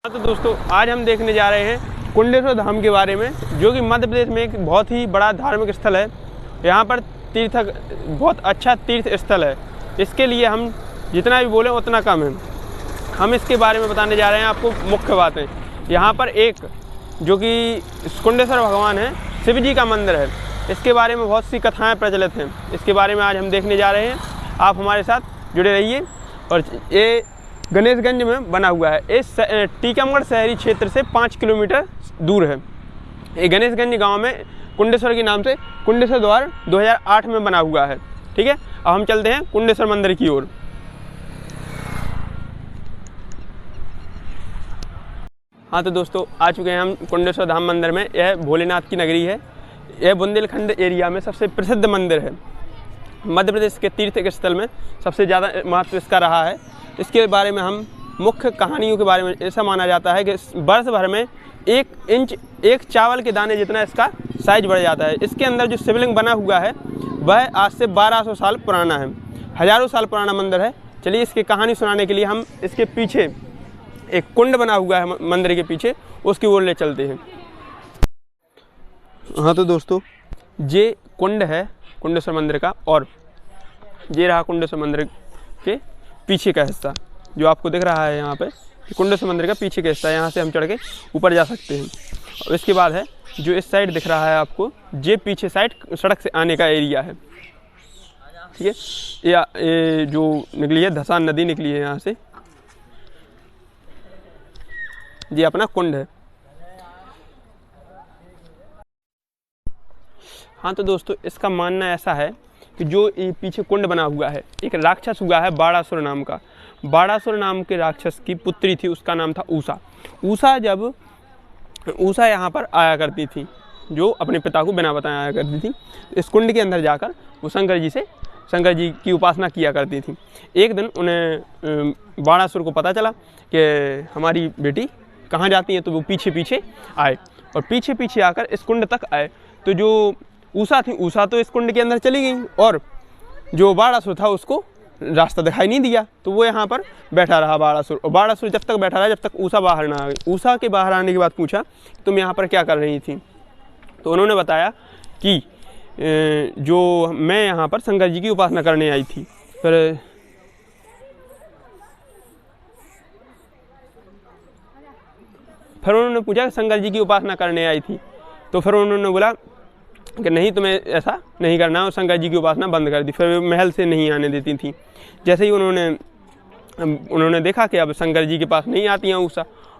तो दोस्तों आज हम देखने जा रहे हैं कुंडेश्वर धाम के बारे में, जो कि मध्य प्रदेश में एक बहुत ही बड़ा धार्मिक स्थल है। यहाँ पर बहुत अच्छा तीर्थ स्थल है। इसके लिए हम जितना भी बोलें उतना कम है। हम इसके बारे में बताने जा रहे हैं आपको मुख्य बातें। यहाँ पर एक जो कि कुंडेश्वर भगवान है, शिव जी का मंदिर है। इसके बारे में बहुत सी कथाएँ प्रचलित हैं। इसके बारे में आज हम देखने जा रहे हैं। आप हमारे साथ जुड़े रहिए। और ये गणेशगंज में बना हुआ है। इस टीकमगढ़ शहरी क्षेत्र से 5 किलोमीटर दूर है। ये गणेशगंज गांव में कुंडेश्वर के नाम से कुंडेश्वर द्वार 2008 में बना हुआ है। ठीक है, अब हम चलते हैं कुंडेश्वर मंदिर की ओर। हाँ तो दोस्तों आ चुके हैं हम कुंडेश्वर धाम मंदिर में। यह भोलेनाथ की नगरी है। यह बुंदेलखंड एरिया में सबसे प्रसिद्ध मंदिर है। मध्य प्रदेश के तीर्थ स्थल में सबसे ज़्यादा महत्व इसका रहा है। इसके बारे में हम मुख्य कहानियों के बारे में ऐसा माना जाता है कि वर्ष भर में 1 इंच एक चावल के दाने जितना इसका साइज बढ़ जाता है। इसके अंदर जो शिवलिंग बना हुआ है वह आज से 1200 साल पुराना है। हज़ारों साल पुराना मंदिर है। चलिए इसकी कहानी सुनाने के लिए हम इसके पीछे एक कुंड बना हुआ है मंदिर के पीछे, उसकी ओर ले चलते हैं। हाँ तो दोस्तों ये कुंड है कुंडेश्वर मंदिर का, और ये रहा कुंडेश्वर मंदिर के पीछे का हिस्सा जो आपको दिख रहा है। यहाँ पे कुंडेश्वर मंदिर का पीछे का हिस्सा है। यहाँ से हम चढ़ के ऊपर जा सकते हैं। और इसके बाद है जो इस साइड दिख रहा है आपको, ये पीछे साइड सड़क से आने का एरिया है। ठीक है, ये जो निकली है धसान नदी निकली है यहाँ से, ये अपना कुंड है। हाँ तो दोस्तों इसका मानना ऐसा है कि जो ये पीछे कुंड बना हुआ है, एक राक्षस हुआ है बाड़ासुर नाम का। बाड़ासुर नाम के राक्षस की पुत्री थी, उसका नाम था उषा। उषा यहाँ पर आया करती थी, जो अपने पिता को बिना बताए आया करती थी। इस कुंड के अंदर जाकर वो शंकर जी की उपासना किया करती थी। एक दिन उन्हें बाड़ासुर को पता चला कि हमारी बेटी कहाँ जाती है, तो वो पीछे पीछे आए और पीछे पीछे आकर इस कुंड तक आए। तो जो उषा थी, उषा तो इस कुंड के अंदर चली गई और जो बाड़ासुर था उसको रास्ता दिखाई नहीं दिया, तो वो यहाँ पर बैठा रहा बाड़ासुर। और बाड़ासुर जब तक बैठा रहा जब तक उषा बाहर ना आ गई। उषा के बाहर आने के बाद पूछा तुम यहाँ पर क्या कर रही थी, तो उन्होंने बताया कि जो मैं यहाँ पर शंकर जी की उपासना करने आई थी। फिर उन्होंने पूछा शंकर जी की उपासना करने आई थी, तो फिर उन्होंने बोला कि नहीं, तुम्हें ऐसा नहीं करना, और शंकर जी की उपासना बंद कर दी। फिर महल से नहीं आने देती थी। जैसे ही उन्होंने देखा कि अब शंकर जी के पास नहीं आती हैं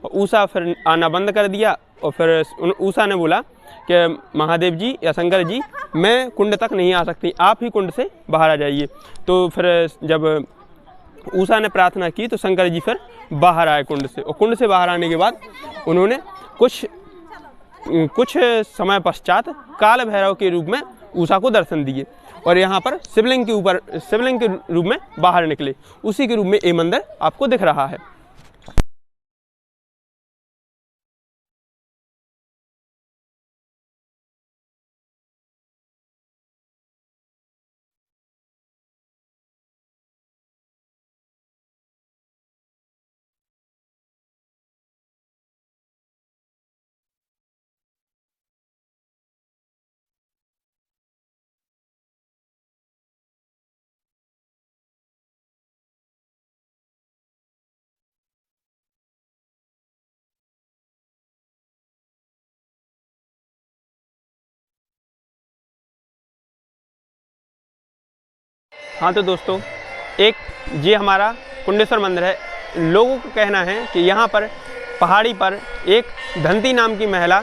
उषा फिर आना बंद कर दिया। और फिर उषा ने बोला कि महादेव जी या शंकर जी, मैं कुंड तक नहीं आ सकती, आप ही कुंड से बाहर आ जाइए। तो फिर जब उषा ने प्रार्थना की तो शंकर जी फिर बाहर आए कुंड से। और कुंड से बाहर आने के बाद उन्होंने कुछ समय पश्चात काल भैरव के रूप में उषा को दर्शन दिए और यहाँ पर शिवलिंग के रूप में बाहर निकले। उसी के रूप में ये मंदिर आपको दिख रहा है। हाँ तो दोस्तों ये हमारा कुंडेश्वर मंदिर है। लोगों का कहना है कि यहाँ पर पहाड़ी पर एक धंती नाम की महिला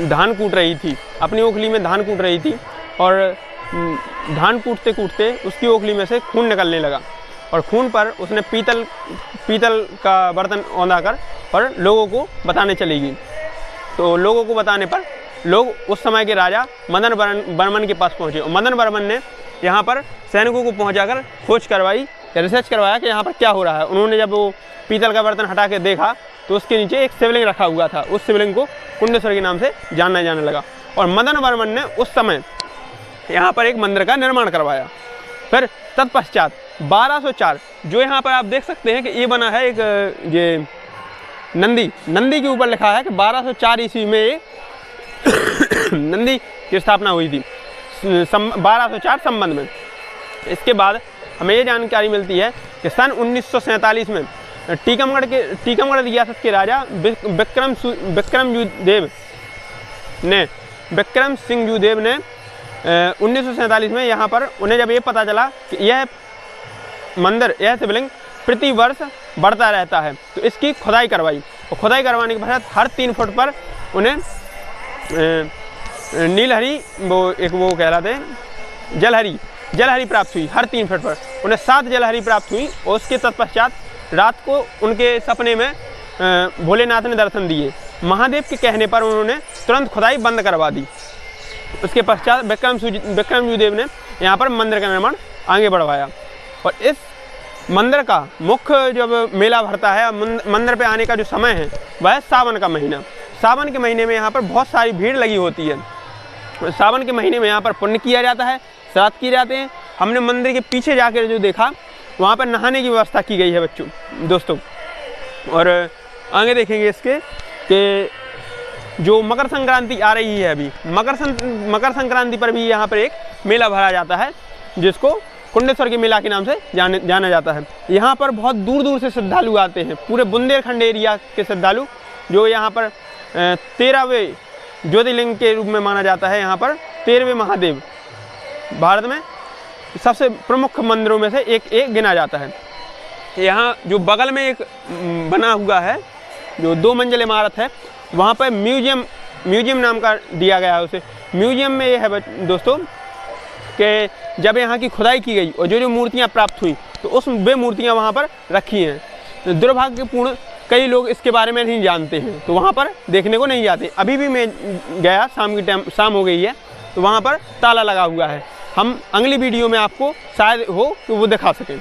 धान कूट रही थी, अपनी ओखली में धान कूट रही थी, और धान कूटते कूटते उसकी ओखली में से खून निकलने लगा। और खून पर उसने पीतल का बर्तन औंधा कर और लोगों को बताने चली गई। तो लोगों को बताने पर लोग उस समय के राजा मदन बर्मन के पास पहुँचे और मदन बर्मन ने यहाँ पर सैनिकों को पहुँचाकर खोज करवाई या रिसर्च करवाया कि यहाँ पर क्या हो रहा है। उन्होंने जब वो पीतल का बर्तन हटा के देखा तो उसके नीचे एक शिवलिंग रखा हुआ था। उस शिवलिंग को कुंडेश्वर के नाम से जाना जाने लगा और मदन बर्मन ने उस समय यहाँ पर एक मंदिर का निर्माण करवाया। फिर तत्पश्चात 1204 जो यहाँ पर आप देख सकते हैं कि ये बना है एक ये नंदी के ऊपर लिखा है कि 1204 ईस्वी में ये नंदी की स्थापना हुई थी 1204 संबंध में। इसके बाद हमें ये जानकारी मिलती है कि सन 1947 में टीकमगढ़ रियासत के राजा विक्रम सिंह देव ने 1947 में यहाँ पर उन्हें जब ये पता चला कि यह शिवलिंग प्रति वर्ष बढ़ता रहता है, तो इसकी खुदाई करवाई और खुदाई करवाने के पश्चात हर 3 फुट पर उन्हें नीलहरी वो कहलाते हैं जलहरी प्राप्त हुई। हर 3 फुट पर उन्हें 7 जलहरी प्राप्त हुई और उसके तत्पश्चात रात को उनके सपने में भोलेनाथ ने दर्शन दिए। महादेव के कहने पर उन्होंने तुरंत खुदाई बंद करवा दी। उसके पश्चात विक्रम देव ने यहाँ पर मंदिर का निर्माण आगे बढ़वाया और इस मंदिर का मुख्य जब मेला भरता है, मंदिर पे आने का जो समय है वह है सावन का महीना। सावन के महीने में यहाँ पर बहुत सारी भीड़ लगी होती है। सावन के महीने में यहाँ पर पुण्य किया जाता है, श्राद्ध किए जाते हैं। हमने मंदिर के पीछे जाकर जो देखा वहाँ पर नहाने की व्यवस्था की गई है दोस्तों। और आगे देखेंगे इसके कि जो मकर संक्रांति आ रही है अभी, मकर संक्रांति पर भी यहाँ पर एक मेला भरा जाता है जिसको कुंडेश्वर के मेला के नाम से जाना जाता है। यहाँ पर बहुत दूर दूर से श्रद्धालु आते हैं, पूरे बुंदेलखंड एरिया के श्रद्धालु, जो यहाँ पर 13वें ज्योतिर्लिंग के रूप में माना जाता है। यहाँ पर 13वें महादेव भारत में सबसे प्रमुख मंदिरों में से एक गिना जाता है। यहाँ जो बगल में एक बना हुआ है, जो 2 मंजिल इमारत है, वहाँ पर म्यूजियम नाम का दिया गया है उसे। म्यूजियम में ये है दोस्तों कि जब यहाँ की खुदाई की गई और जो मूर्तियाँ प्राप्त हुई तो वे मूर्तियाँ वहाँ पर रखी हैं। तो दुर्भाग्यपूर्ण कई लोग इसके बारे में नहीं जानते हैं, तो वहाँ पर देखने को नहीं जाते। अभी भी मैं गया, शाम हो गई है, तो वहाँ पर ताला लगा हुआ है। हम अगली वीडियो में आपको शायद हो कि वो दिखा सकें।